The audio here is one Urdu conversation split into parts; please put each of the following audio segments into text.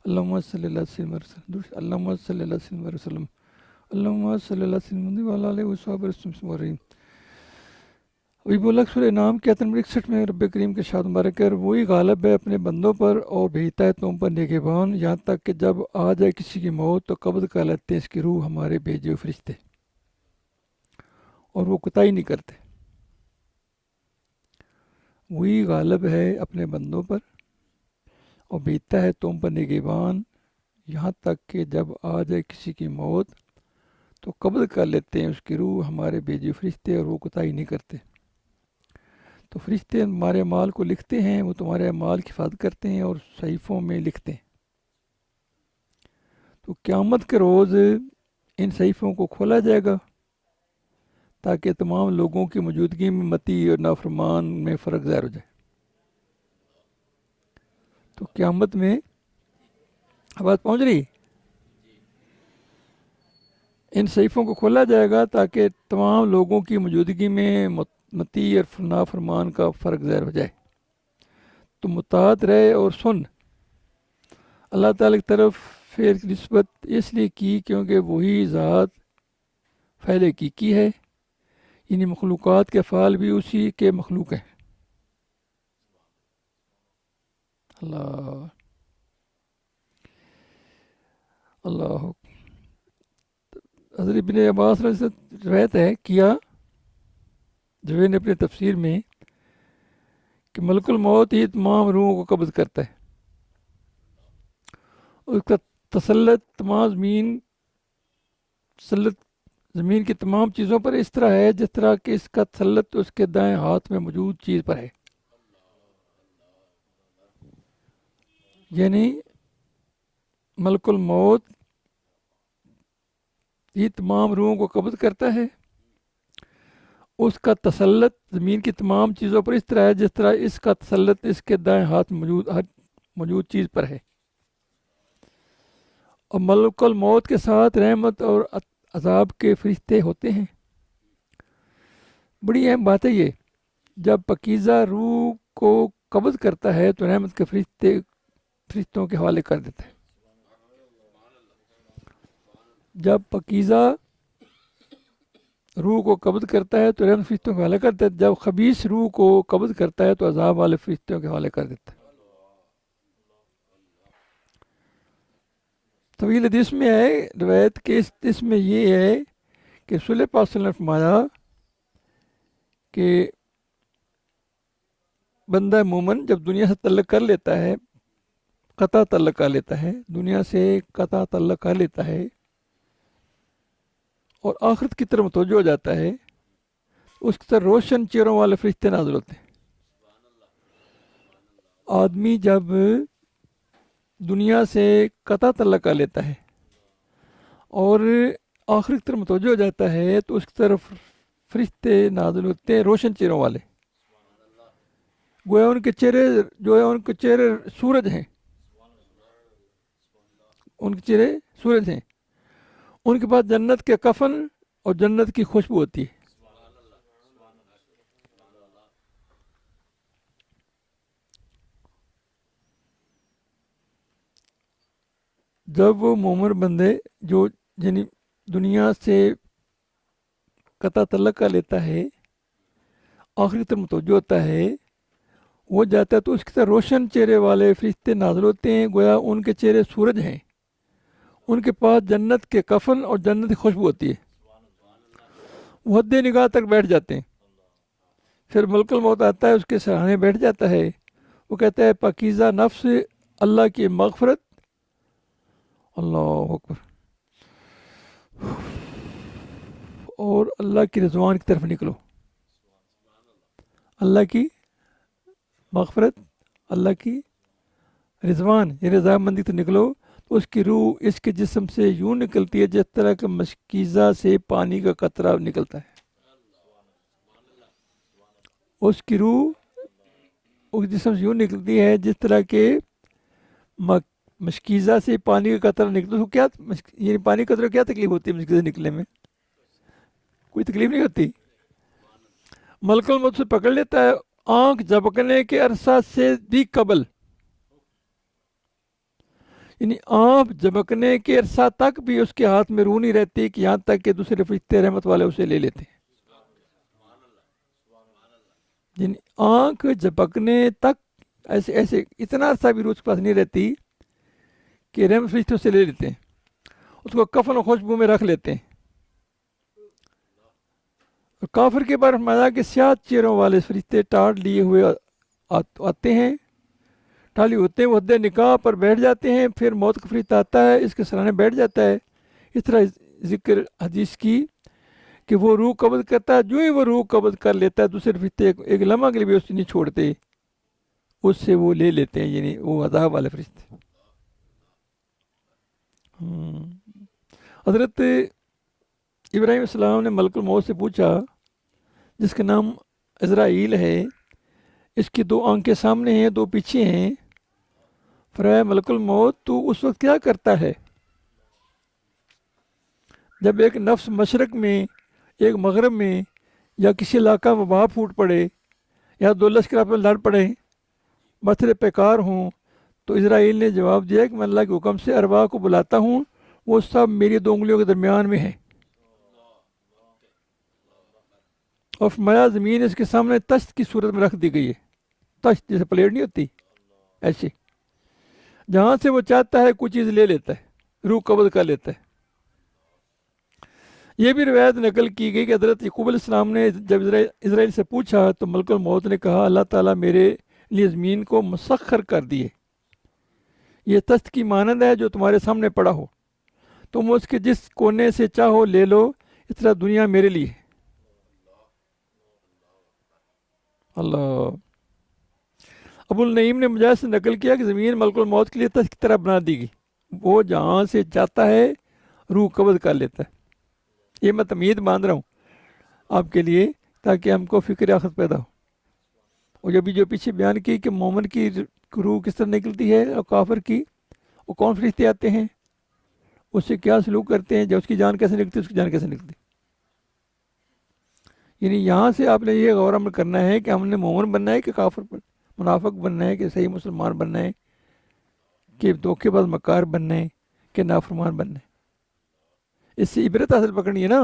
اللهم صل على سيدنا محمد اللهم صل على سيدنا محمد اللهم صل على سيدنا محمد وعلى آله وصحبه وسلم. ابھی بولا سورہ نام کے آیت نمبر 61 میں رب کریم کے ارشاد مبارک ہے، وہی غالب ہے اپنے بندوں پر اور بھیجتا ہے تم پر نگہبان، یہاں تک کہ جب آ جائے کسی کی موت تو قبض کر لیتے ہیں اس کی روح ہمارے بھیجے ہوئے فرشتے، اور وہ کوتاہی نہیں کرتے. وہی غالب ہے اپنے بندوں پر اور بھیجتا ہے تم پر نگہبان، یہاں تک کہ جب آ جائے کسی کی موت تو قبض کر لیتے ہیں اس کی روح ہمارے بھیجے ہوئے فرشتے، اور وہ کوتاہی نہیں کرتے. تو فرشتے ہمارے اعمال کو لکھتے ہیں، وہ تمہارے اعمال کی حفاظت کرتے ہیں اور صحیفوں میں لکھتے ہیں. تو قیامت کے روز ان صحیفوں کو کھولا جائے گا تاکہ تمام لوگوں کی موجودگی میں متی اور نافرمان میں فرق ظاہر ہو جائے. تو قیامت میں آواز پہنچ رہی، ان صحیفوں کو کھولا جائے گا تاکہ تمام لوگوں کی موجودگی میں متی اور نافرمان کا فرق ظاہر ہو جائے. تو مطاعت رہے اور سن. اللہ تعالیٰ کی طرف پھر نسبت اس لیے کی کیونکہ وہی ذات فعل حقیقی ہے، یعنی مخلوقات کے افعال بھی اسی کے مخلوق ہیں. اللہ اللہ. حضرت ابن عباس رضی اللہ عنہ سے روایت ہے کیا جو نے اپنے تفسیر میں کہ ملک الموت ہی تمام روحوں کو قبض کرتا ہے. اس کا تسلط تمام زمین کی تمام چیزوں پر اس طرح ہے جس طرح کہ اس کا تسلط اس کے دائیں ہاتھ میں موجود چیز پر ہے. یعنی ملک الموت یہ تمام روحوں کو قبض کرتا ہے، اس کا تسلط زمین کی تمام چیزوں پر اس طرح ہے جس طرح اس کا تسلط اس کے دائیں ہاتھ موجود چیز پر ہے. اور ملک الموت کے ساتھ رحمت اور عذاب کے فرشتے ہوتے ہیں. بڑی اہم بات ہے یہ. جب پاکیزہ روح کو قبض کرتا ہے تو رحمت کے فرشتوں کے حوالے کر دیتا ہے. جب پاکیزہ روح کو قبض کرتا ہے تو رحمت فرشتوں کے حوالے کر دیتا ہے. جب خبیث روح کو قبض کرتا ہے تو عذاب والے فرشتوں کے حوالے کر دیتا ہے. طویل حدیث میں ہے روایت کے اس میں یہ ہے کہ رسول پاک صلی اللہ علیہ وسلم نے فرمایا کہ بندہ مومن جب دنیا سے تعلق کر لیتا ہے، قطع تعلق کر لیتا ہے، دنیا سے قطع تعلق کر لیتا ہے اور آخرت کی طرف متوجہ ہو جاتا ہے، اس کی طرح روشن چہروں والے فرشتے نازل ہوتے ہیں. آدمی جب دنیا سے قطع تعلق کر لیتا ہے اور آخرت کی طرف متوجہ ہو جاتا ہے تو اس کی طرف فرشتے نازل ہوتے ہیں روشن چہروں والے. گویا ان کے چہرے جو ہے ان کے چہرے سورج ہیں، ان کے چہرے سورج ہیں. ان کے پاس جنت کے کفن اور جنت کی خوشبو ہوتی ہے. جب وہ مومن بندے جو یعنی دنیا سے قطع تعلق کر لیتا ہے، آخری طرف متوجہ ہوتا ہے، وہ جاتا ہے تو اس کی طرح روشن چہرے والے فرشتے نازل ہوتے ہیں. گویا ان کے چہرے سورج ہیں، ان کے پاس جنت کے کفن اور جنت کی خوشبو ہوتی ہے. وہ حد نگاہ تک بیٹھ جاتے ہیں. پھر ملک الموت آتا ہے، اس کے سرانے بیٹھ جاتا ہے. وہ کہتا ہے پاکیزہ نفس، اللہ کی مغفرت، اللہ اکبر، اور اللہ کی رضوان کی طرف نکلو. اللہ کی مغفرت، اللہ کی رضوان، یہ رضامندی تو نکلو. تو اس کی روح اس کے جسم سے یوں نکلتی ہے جس طرح کہ مشکیزہ سے پانی کا قطرہ نکلتا ہے. اس کی روح اس جسم سے یوں نکلتی ہے جس طرح کہ مشکیزہ سے پانی کا قطرہ نکلتا ہے. کیا یعنی پانی کا قطرہ کیا تکلیف ہوتی ہے مشکیزہ سے نکلنے میں؟ کوئی تکلیف نہیں ہوتی. ملک الموت سے پکڑ لیتا ہے آنکھ جھپکنے کے عرصہ سے بھی قبل. یعنی آنکھ جھپکنے کے عرصہ تک بھی اس کے ہاتھ میں روح نہیں رہتی، کہ یہاں تک کہ دوسرے فرشتے رحمت والے اسے لے لیتے ہیں۔ یعنی آنکھ جھپکنے تک ایسے ایسے اتنا عرصہ بھی روح کے پاس نہیں رہتی کہ رحمت فرشتے اسے لے لیتے ہیں، اس کو کفن و خوشبو میں رکھ لیتے ہیں۔ اور کافر کے بارے میں فرمایا کہ سیاہ چہروں والے فرشتے ٹاٹ لیے ہوئے آتے ہیں، ٹالی ہوتے ہیں، وہ حد نکاح پر بیٹھ جاتے ہیں، پھر موت کا فرشتہ آتا ہے، اس کے سرانے بیٹھ جاتا ہے۔ اس طرح ذکر حدیث کی کہ وہ روح قبض کرتا ہے، جو ہی وہ روح قبض کر لیتا ہے دوسرے فرشتے ایک لمحہ کے لیے بھی اسے نہیں چھوڑتے، اس سے وہ لے لیتے ہیں، یعنی وہ عذاب والے فرشتے۔ حضرت ابراہیم السلام نے ملک الموت سے پوچھا، جس کا نام عزرائیل ہے، اس کی 2 آنکھیں سامنے ہیں، 2 پیچھے ہیں، فرمایا ملک الموت تو اس وقت کیا کرتا ہے جب ایک نفس مشرق میں، ایک مغرب میں، یا کسی علاقہ میں وبا پھوٹ پڑے، یا 2 لشکر پر لڑ پڑے، مسئلے پیکار ہوں؟ تو اسرائیل نے جواب دیا کہ میں اللہ کے حکم سے ارواح کو بلاتا ہوں، وہ سب میری 2 انگلیوں کے درمیان میں ہے، اور فرمایا زمین اس کے سامنے تشت کی صورت میں رکھ دی گئی ہے، تشت جیسے پلیٹ نہیں ہوتی ایسے، جہاں سے وہ چاہتا ہے کوئی چیز لے لیتا ہے، روح قبض کر لیتا ہے۔ یہ بھی روایت نقل کی گئی کہ حضرت یعقوب علیہ السلام نے جب اسرائیل سے پوچھا تو ملک الموت نے کہا اللہ تعالیٰ میرے لیے زمین کو مسخر کر دیے، یہ تشت کی مانند ہے جو تمہارے سامنے پڑا ہو، تم اس کے جس کونے سے چاہو لے لو، اس طرح دنیا میرے لیے۔ اللہ، ابو النعیم نے مجاہد سے نقل کیا کہ زمین ملک الموت کے لیے تشت کی طرح بنا دی گئی، وہ جہاں سے چاہتا ہے روح قبض کر لیتا ہے۔ یہ میں تمہید باندھ رہا ہوں آپ کے لیے تاکہ ہم کو فکر آخرت پیدا ہو۔ اور جو پیچھے بیان کی کہ مومن کی روح کس طرح نکلتی ہے اور کافر کی، وہ کون فرشتے آتے ہیں، اس سے کیا سلوک کرتے ہیں، جب اس کی جان کیسے نکلتی ہے، اس کی جان کیسے نکلتی۔ یعنی یہاں سے آپ نے یہ غور عمل کرنا ہے کہ ہم نے مومن بننا ہے کہ کافر منافق بننا ہے، کہ صحیح مسلمان بننا ہے، کہ دھوکے باز مکار بننا ہے، کہ نافرمان بننا ہے۔ اس سے عبرت حاصل پکڑنی ہے نا۔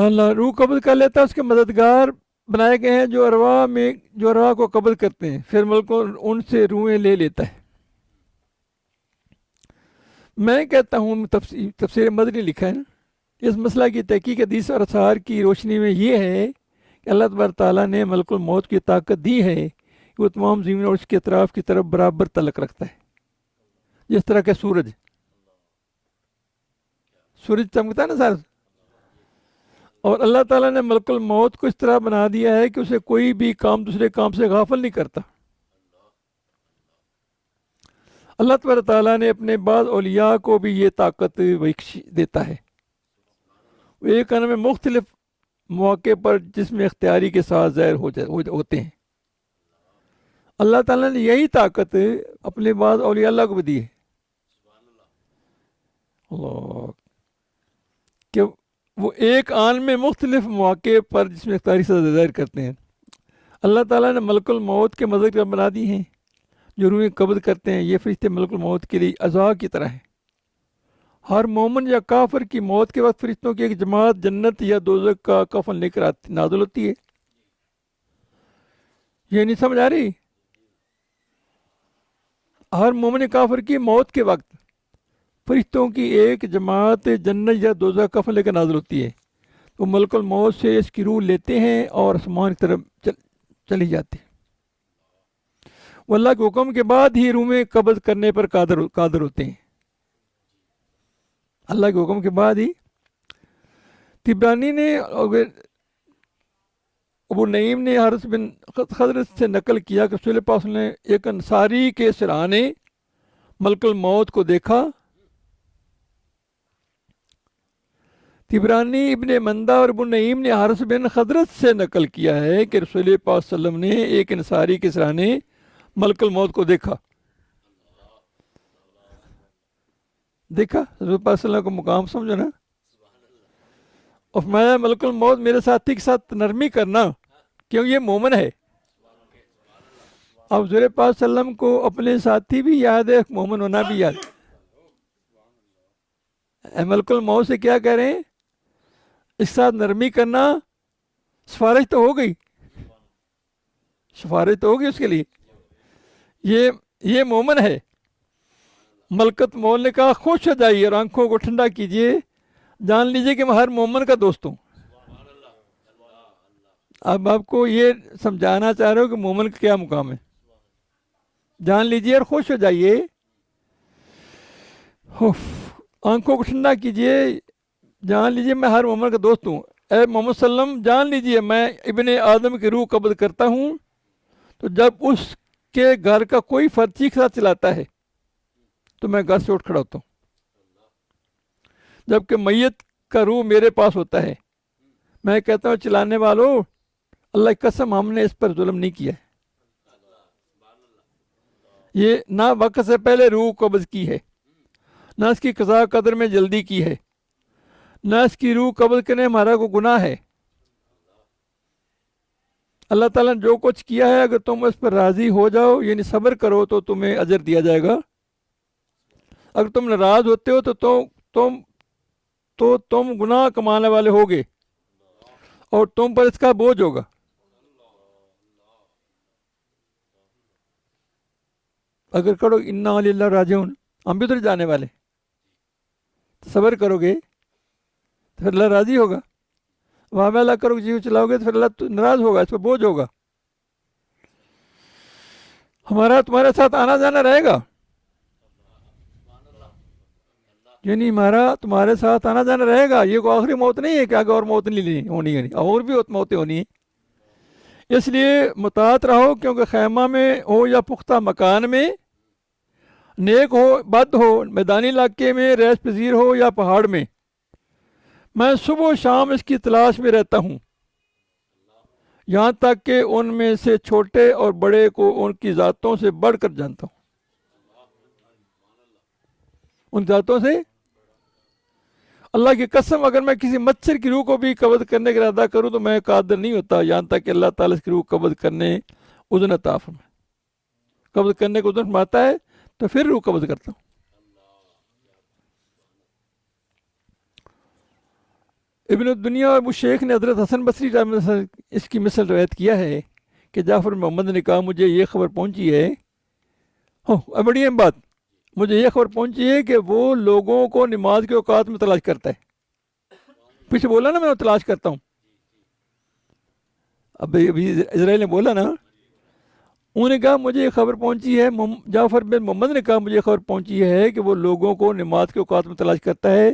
اللہ روح قبض کر لیتا ہے، اس کے مددگار بنائے گئے ہیں جو ارواح کو قبض کرتے ہیں، پھر ملک ان سے روحیں لے لیتا ہے۔ میں کہتا ہوں تفسیر مدنی لکھا ہے نا، اس مسئلہ کی تحقیق حدیث اور اثار کی روشنی میں یہ ہے کہ اللہ تبارک تعالیٰ نے ملک الموت کی طاقت دی ہے کہ وہ تمام زمین اور اس کے اطراف کی طرف برابر تعلق رکھتا ہے، جس طرح کہ سورج چمکتا ہے نا سر، اور اللہ تعالیٰ نے ملک الموت کو اس طرح بنا دیا ہے کہ اسے کوئی بھی کام دوسرے کام سے غافل نہیں کرتا۔ اللہ تبارک تعالیٰ نے اپنے بعض اولیاء کو بھی یہ طاقت بخش دیتا ہے، وہ ایک ان میں مختلف مواقع پر جسم اختیاری کے ساتھ ظاہر ہوتے ہیں۔ اللہ تعالیٰ نے یہی طاقت اپنے بعض اولیاء اللہ کو بھی دی ہے، اللہ، کہ وہ ایک آن میں مختلف مواقع پر جسم اختیاری سے ظاہر کرتے ہیں۔ اللہ تعالیٰ نے ملک الموت کے مظہر بنا دی ہیں جو روحیں قبض کرتے ہیں، یہ فرشتے ملک الموت کے لیے اعضاء کی طرح ہیں۔ ہر مومن یا کافر کی موت کے وقت فرشتوں کی ایک جماعت جنت یا دوزخ کا کفن لے کر نازل ہوتی ہے۔ یہ نہیں سمجھ آ رہی؟ ہر مومن کافر کی موت کے وقت فرشتوں کی ایک جماعت جنت یا دوزخ کا کفن لے کر نازل ہوتی ہے، وہ ملک الموت سے اس کی روح لیتے ہیں اور آسمان کی طرف چلی جاتی ہے۔ وہ اللہ کے حکم کے بعد ہی روحیں قبض کرنے پر قادر ہوتے ہیں، اللہ کے حکم کے بعد ہی۔ طبرانی نے ابو نعیم نے حارث بن خضرت سے نقل کیا کہ رسول پاک نے ایک انصاری کے سرانے ملک الموت کو دیکھا۔ طبرانی ابن مندہ اور ابو نعیم نے حارث بن خضرت سے نقل کیا ہے کہ رسول پاک صلی اللہ علیہ وسلم نے ایک انصاری کے سرانے ملک الموت کو دیکھا۔ دیکھا رسول پاک صلی اللہ علیہ وسلم کو مقام سمجھو نا، اور فرمایا ملک الموت میرے ساتھی کے ساتھ نرمی کرنا کیوں یہ مومن ہے، اب حضور پاک صلی اللہ علیہ وسلم کو اپنے ساتھی بھی یاد ہے، مومن ہونا بھی یاد ہے۔ ملک الموت سے کیا کہہ رہے ہیں؟ اس ساتھ نرمی کرنا، سفارش تو ہو گئی، سفارش تو ہوگی اس کے لیے، یہ مومن ہے۔ ملکت مول نے کہا خوش ہو جائیے اور آنکھوں کو ٹھنڈا کیجئے، جان لیجئے کہ میں ہر مومن کا دوست ہوں۔ اب آپ کو یہ سمجھانا چاہ رہے ہو کہ مومن کا کیا مقام ہے۔ جان لیجئے اور خوش ہو جائیے، آنکھوں کو ٹھنڈا کیجئے، جان لیجئے میں ہر مومن کا دوست ہوں۔ اے محمد صلی اللہ علیہ وسلم جان لیجئے میں ابن آدم کی روح قبض کرتا ہوں تو جب اس کے گھر کا کوئی فرد چیخ ساتھ چلاتا ہے تو میں گھر سے اٹھ کھڑا ہوتا ہوں، جبکہ میت کا روح میرے پاس ہوتا ہے، میں کہتا ہوں چلانے والوں اللہ کی قسم ہم نے اس پر ظلم نہیں کیا ہے، یہ نہ وقت سے پہلے روح قبض کی ہے، نہ اس کی قضاء قدر میں جلدی کی ہے، نہ اس کی روح قبض کرنے ہمارا کو گناہ ہے۔ اللہ تعالیٰ نے جو کچھ کیا ہے اگر تم اس پر راضی ہو جاؤ یعنی صبر کرو تو تمہیں اجر دیا جائے گا، اگر تم ناراض ہوتے ہو تو تم گناہ کمانے والے ہوگے اور تم پر اس کا بوجھ ہوگا۔ اگر کرو انا للہ راجعون، ہم بھی تو نہیں جانے والے، صبر کرو گے تو پھر اللہ راضی ہوگا، وہاں میں اللہ کرو جیو چلاؤ گے تو پھر اللہ ناراض ہوگا، اس پہ بوجھ ہوگا۔ ہمارا تمہارے ساتھ آنا جانا رہے گا، یعنی ہمارا تمہارے ساتھ آنا جانا رہے گا، یہ کوئی آخری موت نہیں ہے کہ آگے اور موت نہیں ہونی ہے، اور بھی موتیں ہونی ہیں۔ اس لیے مطاعت رہو، کیونکہ خیمہ میں ہو یا پختہ مکان میں، نیک ہو بد ہو، میدانی علاقے میں ریس پذیر ہو یا پہاڑ میں، میں صبح و شام اس کی تلاش میں رہتا ہوں، یہاں تک کہ ان میں سے چھوٹے اور بڑے کو ان کی ذاتوں سے بڑھ کر جانتا ہوں۔ ان ذاتوں سے اللہ کی قسم اگر میں کسی مچھر کی روح کو بھی قبض کرنے کا ارادہ کروں تو میں قادر نہیں ہوتا، یہاں تک کہ اللہ تعالیٰ اس کی روح قبض کرنے اذن عطا فرمائے، قبض کرنے کو اذن فرماتا ہے تو پھر روح قبض کرتا ہوں۔ ابن الدنیا اور ابو شیخ نے حضرت حسن بصری رحمۃ اللہ علیہ اس کی مثل روایت کیا ہے کہ جعفر محمد نے کہا مجھے یہ خبر پہنچی ہے، بڑی اہم بات، مجھے یہ خبر پہنچی ہے کہ وہ لوگوں کو نماز کے اوقات میں تلاش کرتا ہے۔ پیچھے بولا نا میں تلاش کرتا ہوں، ابھی اسرائیل نے بولا نا، انہوں نے کہا مجھے یہ خبر پہنچی ہے، جعفر بن محمد نے کہا مجھے خبر پہنچی ہے کہ وہ لوگوں کو نماز کے اوقات میں تلاش کرتا ہے،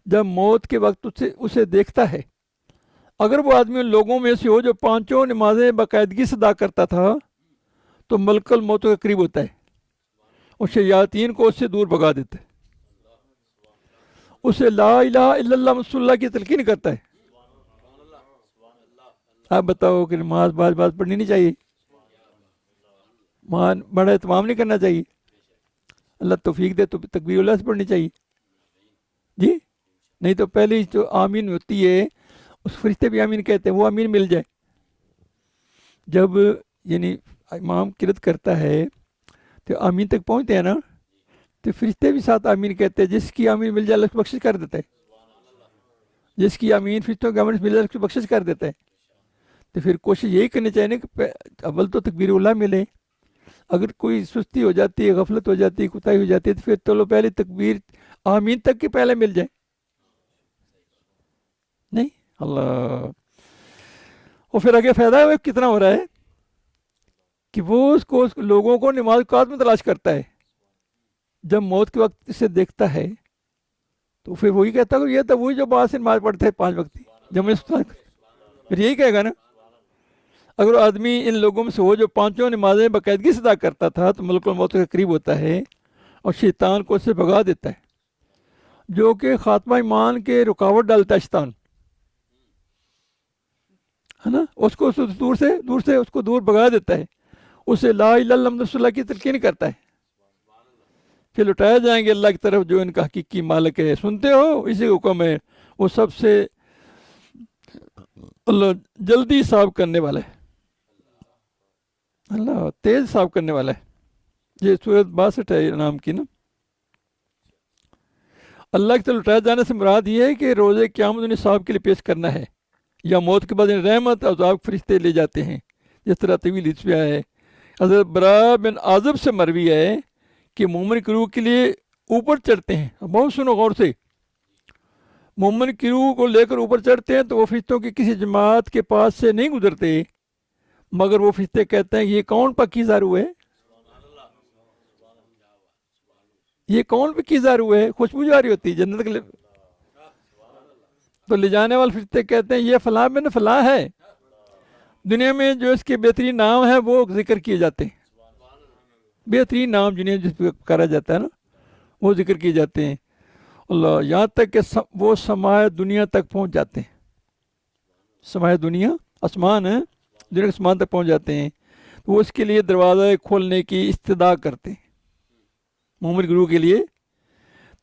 جب موت کے وقت اسے دیکھتا ہے، اگر وہ آدمی ان لوگوں میں سے ہو جو پانچوں نمازیں باقاعدگی سے ادا کرتا تھا تو ملک الموت کے قریب ہوتا ہے اور شیاطین کو اس سے دور بھگا دیتا ہے، اسے لا الہ الا اللہ محمد رسول اللہ کی تلقین کرتا ہے۔ آپ بتاؤ کہ نماز بعض پڑھنی نہیں چاہیے، بڑا اہتمام نہیں کرنا چاہیے، اللہ توفیق دے تو تکبیر اللہ سے پڑھنی چاہیے جی، نہیں تو پہلی جو آمین ہوتی ہے اس فرشتے بھی آمین کہتے ہیں، وہ آمین مل جائے، جب یعنی امام قرات کرتا ہے تو آمین تک پہنچتے ہیں نا تو فرشتے بھی ساتھ آمین کہتے ہیں، جس کی آمین مل جائے اللہ اس کو بخشش کر دیتا ہے، جس کی آمین فرشتوں کی آمین مل جائے اس کو بخشش کر دیتا ہے۔ تو پھر کوشش یہی کرنی چاہیے کہ اول تو تکبیر اللہ ملے، اگر کوئی سستی ہو جاتی ہے، غفلت ہو جاتی ہے، کوتاہی ہو جاتی ہے تو پھر تو پہلی تکبیر آمین تک کی پہلے مل جائے، نہیں اللہ، اور پھر آگے فائدہ کتنا ہو رہا ہے کہ وہ اس کو لوگوں کو نماز کے وقت میں تلاش کرتا ہے، جب موت کے وقت اسے دیکھتا ہے تو پھر وہی کہتا ہے یہ تو وہی جو بعد سے نماز پڑھتے ہیں 5 وقت جب میں پھر یہی کہے گا نا، اگر آدمی ان لوگوں میں سے ہو جو پانچوں نمازیں باقاعدگی سے ادا کرتا تھا تو ملک الموت کے قریب ہوتا ہے اور شیطان کو اس سے بھگا دیتا ہے، جو کہ خاتمہ ایمان کے رکاوٹ ڈالتا ہے شیطان، ہے نا، اس کو دور سے اس کو دور بھگا دیتا ہے، اسے لا الہ الا اللہ محمد رسول اللہ کی تلقین کرتا ہے، پھر لٹائے جائیں گے اللہ کی طرف جو ان کا حقیقی مالک ہے، سنتے ہو اسی کا حکم ہے، وہ سب سے اللہ جلدی حساب کرنے والا ہے۔ اللہ تیز صاف کرنے والا ہے. یہ سورت 62 ہے نام کی نا. اللہ کی طرف لوٹائے جانے سے مراد یہ ہے کہ روزے قیامت انہیں صاحب کے لیے پیش کرنا ہے، یا موت کے بعد انہیں رحمت اور عذاب فرشتے لے جاتے ہیں، جس طرح طویل حدیث میں آیا ہے. حضرت برا بن عازب سے مروی ہے کہ مومن کی روح کے لیے اوپر چڑھتے ہیں. بہت سنو غور سے، مومن کی روح کو لے کر اوپر چڑھتے ہیں تو وہ فرشتوں کی کسی جماعت کے پاس سے نہیں گزرتے، مگر وہ فرشتے کہتے ہیں یہ کون پاکیزہ روح ہے، یہ کون پاکیزہ روح ہے، خوشبو جاری ہوتی ہے جنت کے لیے. تو لے جانے والے فرشتے کہتے ہیں یہ فلاں بن فلاں ہے. دنیا میں جو اس کے بہترین نام ہے وہ ذکر کیے جاتے ہیں، بہترین نام جنہیں جس پہ کرا جاتا ہے نا وہ ذکر کیے جاتے ہیں. اللہ، یہاں تک کہ وہ سمائے دنیا تک پہنچ جاتے ہیں. سمائے دنیا آسمان ہے، دنیا کے آسمان تک پہنچ جاتے ہیں. وہ اس کے لیے دروازہ کھولنے کی استدعا کرتے ہیں مومن کی روح کے لیے،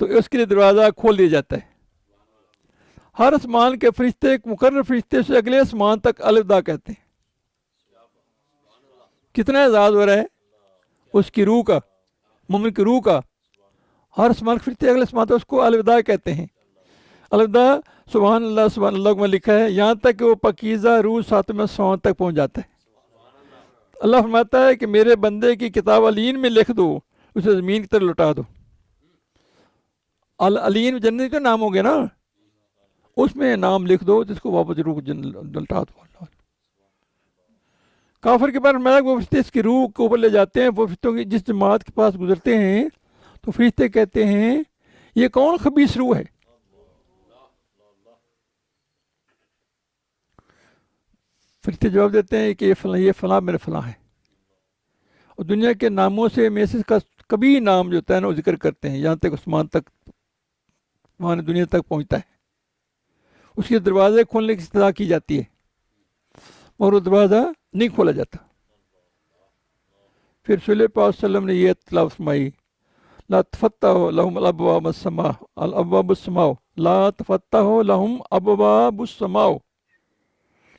تو اس کے لیے دروازہ کھول دیا جاتا ہے. ہر آسمان کے فرشتے ایک مقرر فرشتے سے اگلے آسمان تک الوداع کہتے ہیں. کتنا اعزاز ہو رہا ہے اس کی روح کا، مومن کی روح کا. ہر آسمان کے فرشتے اگلے آسمان تک اس کو الوداع کہتے ہیں. الوداع سبحان اللہ میں لکھا ہے، یہاں تک کہ وہ پاکیزہ روح ساتویں آسمان تک پہنچ جاتا ہے. اللہ فرماتا ہے کہ میرے بندے کی کتاب علین میں لکھ دو، اسے زمین کی طرف لوٹا دو. علین جنت کا نام ہو گیا نا، اس میں نام لکھ دو جس کو واپس روح لوٹا دو. کافر کے پاس میں وہ فرشتے اس کی روح کو اوپر لے جاتے ہیں. وہ فرشتوں کی جس جماعت کے پاس گزرتے ہیں تو فرشتے کہتے ہیں یہ کون خبیث روح ہے. فرشتے جواب دیتے ہیں کہ یہ فلاں میرے فلاں ہے. اور دنیا کے ناموں سے میں سے کا کبھی نام جو ہوتا ہے نا وہ ذکر کرتے ہیں، یہاں تک آسمان تک وہاں دنیا تک پہنچتا ہے. اس کے دروازے کھولنے کی استدعا کی جاتی ہے اور وہ دروازہ نہیں کھولا جاتا. پھر رسول پاک صلی اللہ علیہ وسلم نے یہ تلاوت فرمائی، لا تفتح لهم الابواب السماء الابواب السماء لا تفتح لهم ابواب السماء،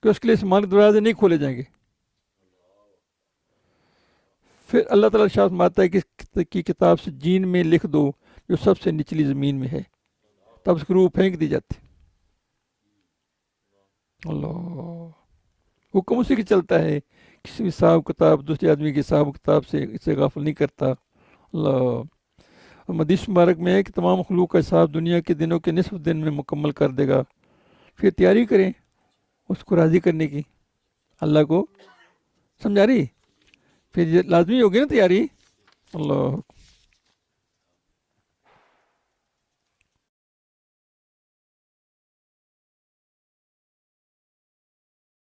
کہ اس کے لیے آسمان کے دروازے نہیں کھولے جائیں گے. پھر اللہ تعالیٰ ارشاد فرماتا ہے کہ کی کتاب سے جین میں لکھ دو جو سب سے نچلی زمین میں ہے، تب اس کی روح پھینک دی جاتی. اللہ، حکم اسی کی چلتا ہے، کسی بھی حساب کتاب دوسرے آدمی کے حساب کتاب سے اسے غافل نہیں کرتا. اللہ، حدیث مبارک میں ہے کہ تمام مخلوق کا حساب دنیا کے دنوں کے نصف دن میں مکمل کر دے گا. پھر تیاری کریں اس کو راضی کرنے کی. اللہ کو سمجھا رہی، پھر یہ لازمی ہوگی نا تیاری. اللہ